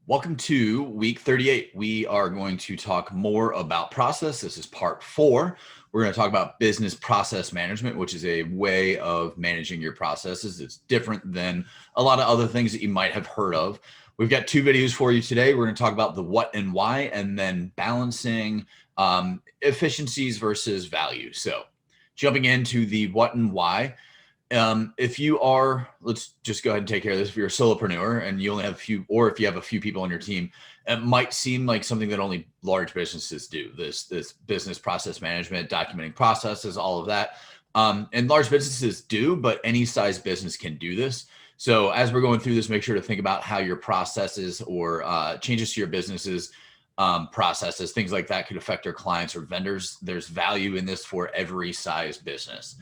Welcome to week 38. We are going to talk more about process. This is part 4. We're going to talk about business process management, which is a way of managing your processes. It's different than a lot of other things that you might have heard of. We've got 2 videos for you today. We're going to talk about the what and why, and then balancing efficiencies versus value. So jumping into the what and why. If you are, let's just go ahead and take care of this. If you're a solopreneur and you only have a few, or if you have a few people on your team, it might seem like something that only large businesses do. This business process management, documenting processes, all of that. And large businesses do, but any size business can do this. So as we're going through this, make sure to think about how your processes or changes to your businesses processes, things like that could affect your clients or vendors. There's value in this for every size business.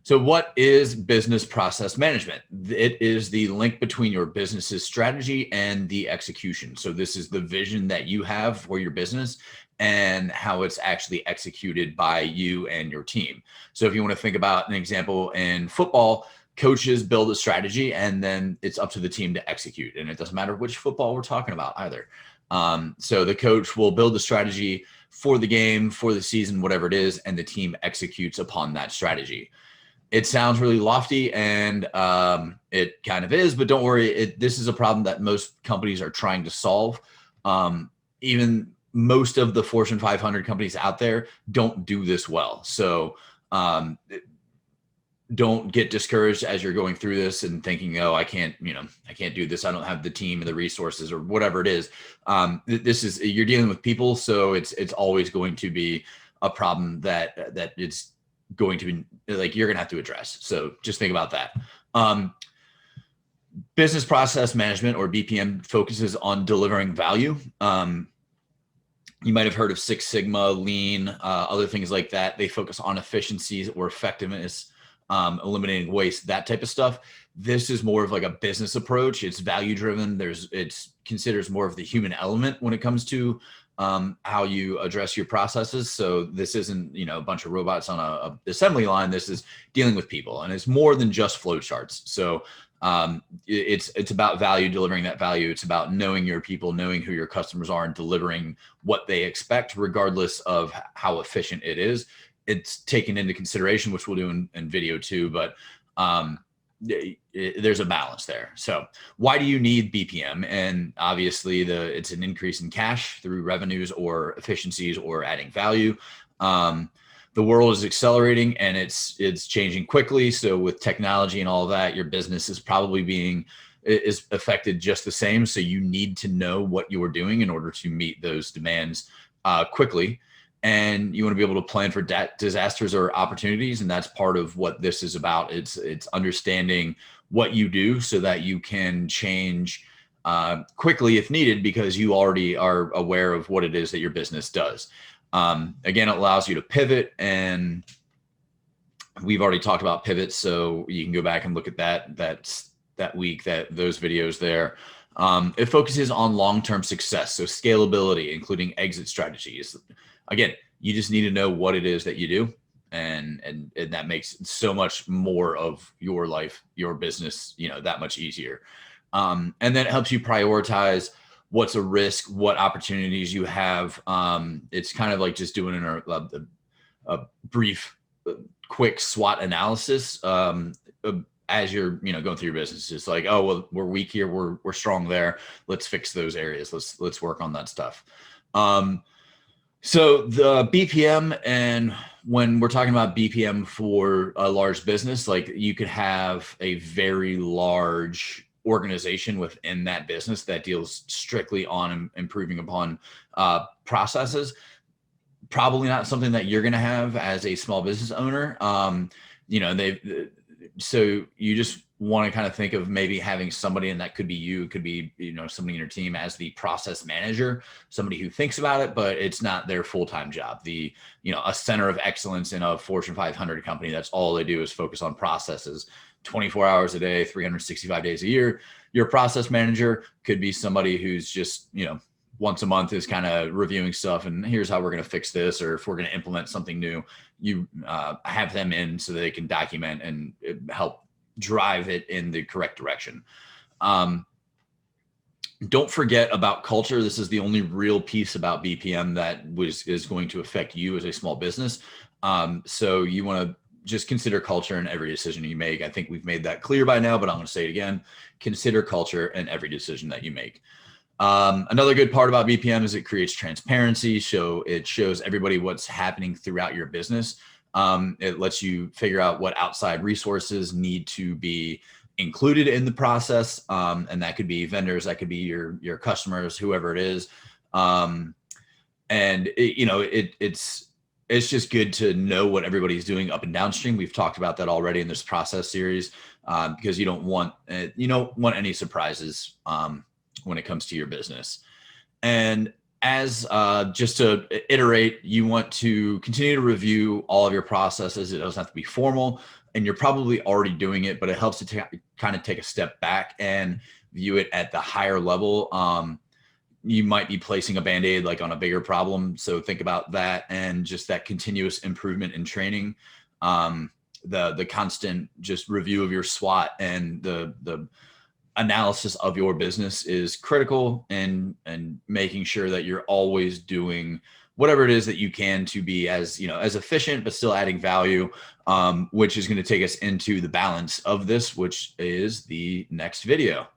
So what is business process management? It is the link between your business's strategy and the execution. So this is the vision that you have for your business and how it's actually executed by you and your team. So if you want to think about an example in football, coaches build a strategy and then it's up to the team to execute. And it doesn't matter which football we're talking about either. So the coach will build the strategy for the game, for the season, whatever it is, and the team executes upon that strategy. It sounds really lofty, and it kind of is, but don't worry. This is a problem that most companies are trying to solve. Even most of the Fortune 500 companies out there don't do this well. So don't get discouraged as you're going through this and thinking, oh, I can't do this. I don't have the team and the resources or whatever it is. You're dealing with people. So it's always going to be a problem that it's going to be like you're going to have to address. So just think about that. Business process management, or BPM, focuses on delivering value. You might have heard of Six Sigma, Lean, other things like that. They focus on efficiencies or effectiveness, eliminating waste, that type of stuff. This is more of like a business approach. It's value driven. It considers more of the human element when it comes to how you address your processes. So this isn't, a bunch of robots on a assembly line. This is dealing with people, and it's more than just flow charts. So it's about value, delivering that value. It's about knowing your people, knowing who your customers are, and delivering what they expect, regardless of how efficient it is. It's taken into consideration, which we'll do in video 2, but there's a balance there. So why do you need BPM? And obviously it's an increase in cash through revenues or efficiencies or adding value. The world is accelerating and it's changing quickly. So with technology and all of that, your business is probably is affected just the same. So you need to know what you are doing in order to meet those demands quickly. And you want to be able to plan for disasters or opportunities. And that's part of what this is about. It's understanding what you do so that you can change quickly if needed, because you already are aware of what it is that your business does. Again, it allows you to pivot, and we've already talked about pivots. So you can go back and look at that week, those videos there. It focuses on long-term success. So scalability, including exit strategies. Again, you just need to know what it is that you do, and that makes so much more of your life, your business, that much easier. And then it helps you prioritize what's a risk, what opportunities you have. It's kind of like just doing a brief, quick SWOT analysis as you're going through your business. It's like, oh, well, we're weak here, we're strong there. Let's fix those areas. Let's work on that stuff. So the BPM, and when we're talking about BPM for a large business, like you could have a very large organization within that business that deals strictly on improving upon processes. Probably not something that you're going to have as a small business owner. So you just want to kind of think of maybe having somebody, and that could be you, could be, somebody in your team as the process manager, somebody who thinks about it, but it's not their full-time job. A center of excellence in a Fortune 500 company, that's all they do is focus on processes 24 hours a day, 365 days a year. Your process manager could be somebody who's just, once a month is kind of reviewing stuff, and here's how we're going to fix this, or if we're going to implement something new, you have them in so they can document and help drive it in the correct direction. Don't forget about culture. This is the only real piece about BPM that is going to affect you as a small business. So you want to just consider culture in every decision you make. I think we've made that clear by now, but I'm going to say it again. Consider culture in every decision that you make. Another good part about BPM is it creates transparency. So it shows everybody what's happening throughout your business. It lets you figure out what outside resources need to be included in the process. And that could be vendors, that could be your customers, whoever it is. And it's just good to know what everybody's doing up and downstream. We've talked about that already in this process series, because you don't want any surprises when it comes to your business. And as just to iterate, you want to continue to review all of your processes. It doesn't have to be formal, and you're probably already doing it, but it helps to kind of take a step back and view it at the higher level. You might be placing a Band-Aid like on a bigger problem. So think about that and just that continuous improvement in training, the constant just review of your SWOT and the analysis of your business is critical, and making sure that you're always doing whatever it is that you can to be as efficient, but still adding value, which is going to take us into the balance of this, which is the next video.